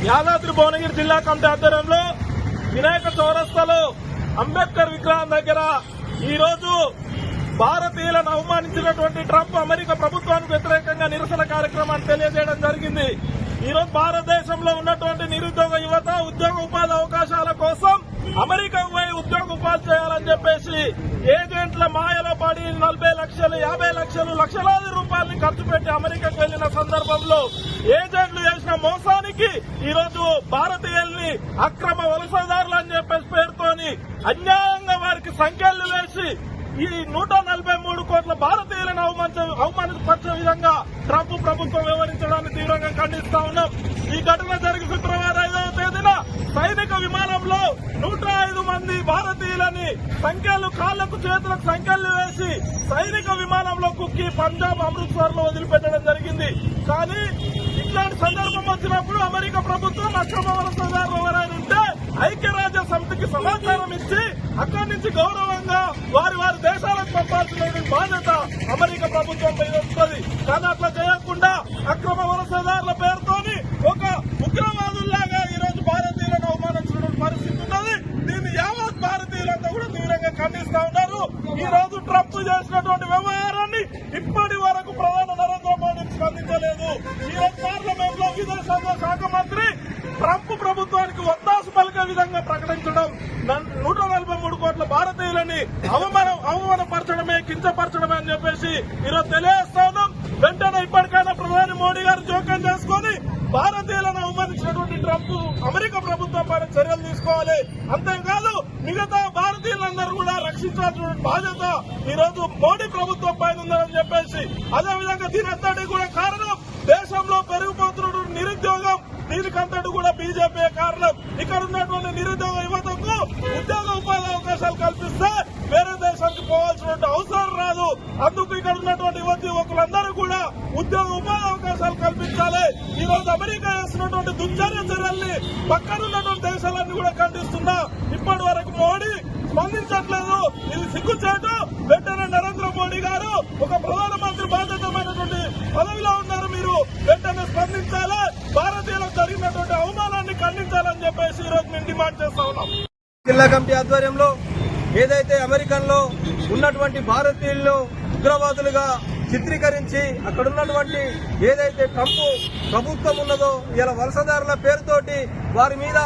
యాదాద్రి భువనగిరి జిల్లా కమిటీ ఆధ్వర్యంలో వినాయక చౌరస్తాలో అంబేద్కర్ విగ్రహం దగ్గర ఈ రోజు భారతీయులను అవమానించినటువంటి ట్రంప్ అమెరికా ప్రభుత్వానికి వ్యతిరేకంగా నిరసన కార్యక్రమాన్ని తెలియజేయడం జరిగింది. ఈ రోజు భారతదేశంలో ఉన్నటువంటి నిరుద్యోగ యువత ఉద్యోగ ఉపాధి అవకాశాల కోసం అమెరికాకు పోయి ఉద్యోగ ఉపాధి చేయాలని చెప్పేసి ఏజెంట్ల మాయలో పడి 40 లక్షలు 50 లక్షలు లక్షలాది రూపాయలని ఖర్చు పెట్టి అమెరికాకు వెళ్లిన సందర్భంలో ఏజెంట్లు చేసిన మోసానికి ఈ రోజు భారతీయుల్ని అక్రమ వలసదారులు అని చెప్పేసి పేరుతోని అన్యాయంగా వారికి సంఖ్యలు వేసి ఈ 143 కోట్ల భారతీయులను అవమానపరిచే విధంగా ట్రంప్ ప్రభుత్వం వ్యవహరించడాన్ని తీవ్రంగా ఖండిస్తా ఉన్నాం. ఈ ఘటన జరిగి ఫిబ్రవరి 5వ తేదీన సైనిక విమానంలో 105 మంది భారతీయులని సంఖ్యలు కాళ్లకు చేతులకు సంఖ్యలు వేసి సైనిక విమానంలో కుక్కి పంజాబ్ అమృత్సర్ లో వదిలిపెట్టడం జరిగింది. కానీ ఇట్లాంటి సందర్భం వచ్చినప్పుడు అమెరికా ప్రభుత్వం అక్రమ వలసదారులు ఎవరైనా ఉంటే ఐక్యరాజ్య సమితికి సమాచారం ఇచ్చి అక్కడి నుంచి గౌరవంగా వారి దేశాలకు పంపాల్సిన బాధ్యత అమెరికా ప్రభుత్వం పై వస్తుంది. కానీ అట్లా చేయకుండా అక్రమ వలసదారుల పేరుతోని ఒక ఉగ్రవాదుల్లాగా ఈ రోజు భారతీయులను అవమానించినటువంటి పరిస్థితి ఉన్నది. దీన్ని యావత్ భారతీయులంతా కూడా తీవ్రంగా ఖండిస్తా ఉన్నారు. ఈ రోజు ట్రంప్ చేసినటువంటి వ్యవహారాన్ని ఇప్పటి వరకు ప్రధాని నరేంద్ర మోడీ స్పందించలేదు. ఈ రోజు పార్లమెంట్ లో విదేశాంగ శాఖ మంత్రి ట్రంప్ ప్రభుత్వానికి ఒత్తాసు పలికే విధంగా ప్రకటించడం 143 కోట్ల భారతీయులని అవమానపరచడమే కించపరచడమే అని చెప్పేసి ఈరోజు తెలియజేస్తా ఉన్నాం. వెంటనే ఇప్పటికైనా ప్రధాని మోడీ గారు జోక్యం చేసుకుని భారతీయులను అవమానించినటువంటి ట్రంప్ అమెరికా ప్రభుత్వం పైన చర్యలు తీసుకోవాలి. అంతేకాదు మిగతా భారతీయులందరూ కూడా రక్షించాల్సిన బాధ్యత ఈ రోజు మోడీ ప్రభుత్వం పైన ఉందని చెప్పేసి అదేవిధంగా దీనంతటి కూడా కారణం దేశంలో పెరిగిపోతున్నటువంటి నిరుద్యోగం. దీనికంతటి కూడా బీజేపీ కారణం. ఇక్కడ ఉన్నటువంటి నిరుద్యోగ యువతకు ఉద్యోగ ఉపాధి అవకాశాలు కల్పిస్తే వేరే దేశానికి పోవాల్సినటువంటి అవసరం రాదు. అందుకు ఇక్కడ ఉన్నటువంటి యువకులందరూ కూడా ఉద్యోగ ఉపాధి అవకాశాలు కల్పించాలి. ఈ రోజు అమెరికా చేస్తున్నటువంటి దుర్చర్య చర్యల్ని పక్కనున్నటువంటి దేశాలన్నీ కూడా ఖండిస్తున్నా. ఇప్పటి వరకు మోడీ స్పందించట్లేదు. ఇది సిగ్గుచేటు. వెంటనే నరేంద్ర మోడీ గారు ఒక ప్రధానమంత్రి బాధ్యతమైనటువంటి పదవిలో ఉన్నారు. మీరు వెంటనే స్పందించాలి. భారతీయులకు జరిగినటువంటి అవమానాన్ని ఖండించాలని చెప్పేసి ఈ రోజు మేము డిమాండ్ చేస్తా ఉన్నాం. జిల్లా కమిటీ ఆధ్వర్యంలో ఏదైతే అమెరికన్లో ఉన్నటువంటి భారతీయులను ఉగ్రవాదులుగా చిత్రీకరించి అక్కడ ఉన్నటువంటి ఏదైతే ట్రంప్ ప్రభుత్వం ఉన్నదో ఇలా వలసదారుల పేరుతోటి వారి మీద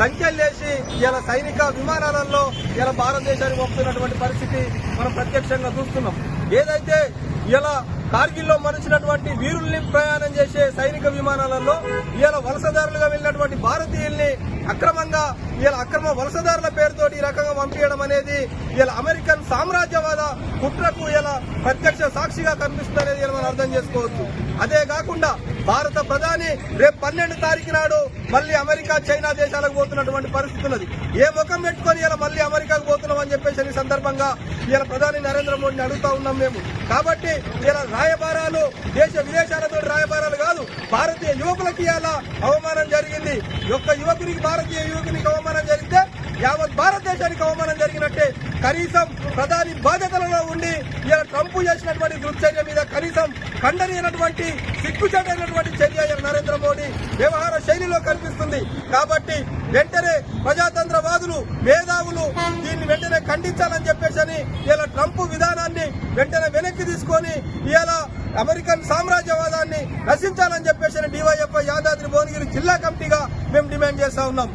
సంఖ్యలేసి ఇలా సైనిక విమానాలలో ఇలా భారతదేశానికి పంపుతున్నటువంటి పరిస్థితి మనం ప్రత్యక్షంగా చూస్తున్నాం. ఏదైతే ఇలా కార్గిల్లో మరిచినటువంటి వీరుల్ని ప్రయాణం చేసే సైనిక విమానాలలో ఇలా వలసదారులుగా వెళ్లినటువంటి భారతీయుల్ని అక్రమంగా ఇలా అక్రమ వలసదారుల పేరుతోటి ఈ రకంగా పంపించడం అనేది ఇలా అమెరికన్ సామ్రాజ్యవాద కుట్రకు ఇలా ప్రత్యక్ష సాక్షిగా కనిపిస్తుందనేది మనం అర్థం చేసుకోవచ్చు. అదే కాకుండా భారత ప్రధాని రేపు 12 తారీఖు నాడు మళ్లీ అమెరికా చైనా దేశాలకు పోతున్నటువంటి పరిస్థితి ఉన్నది. ఏ ముఖం పెట్టుకుని ఇలా మళ్లీ అమెరికాకు పోతున్నామని చెప్పేసి ఈ సందర్భంగా ఇలా ప్రధాని నరేంద్ర మోడీని అడుగుతా ఉన్నాం మేము. కాబట్టి ఇలా రాయబారాలు దేశ విదేశాలతో రాయబారాలు కాదు, భారతీయ యువకులకి ఇలా అవమానం జరిగింది. యువకునికి భారతీయ యువకునికి అవమానం జరిగితే యావత్ భారతదేశానికి అవమానం జరిగినట్టే. కనీసం ప్రధాని బాధ్యతలలో ఉండి ఇలా ట్రంప్ చేసినటువంటి దుర్చర్య మీద కనీసం ఖండనీయనటువంటి సిగ్గుచేటైనటువంటి చర్య నరేంద్ర మోడీ వ్యవహార శైలిలో కనిపిస్తుంది. కాబట్టి వెంటనే ప్రజాతంత్రవాదులు మేధావులు దీన్ని వెంటనే ఖండించాలని చెప్పేసి ఇలా ట్రంప్ విధానాన్ని వెంటనే వెనక్కి తీసుకొని ఇలా అమెరికన్ సామ్రాజ్యవాదాన్ని నశించాలని చెప్పేసి డివైఎఫ్ఐ యాదాద్రి భువనగిరి జిల్లా కమిటీగా మేము డిమాండ్ చేస్తా ఉన్నాం.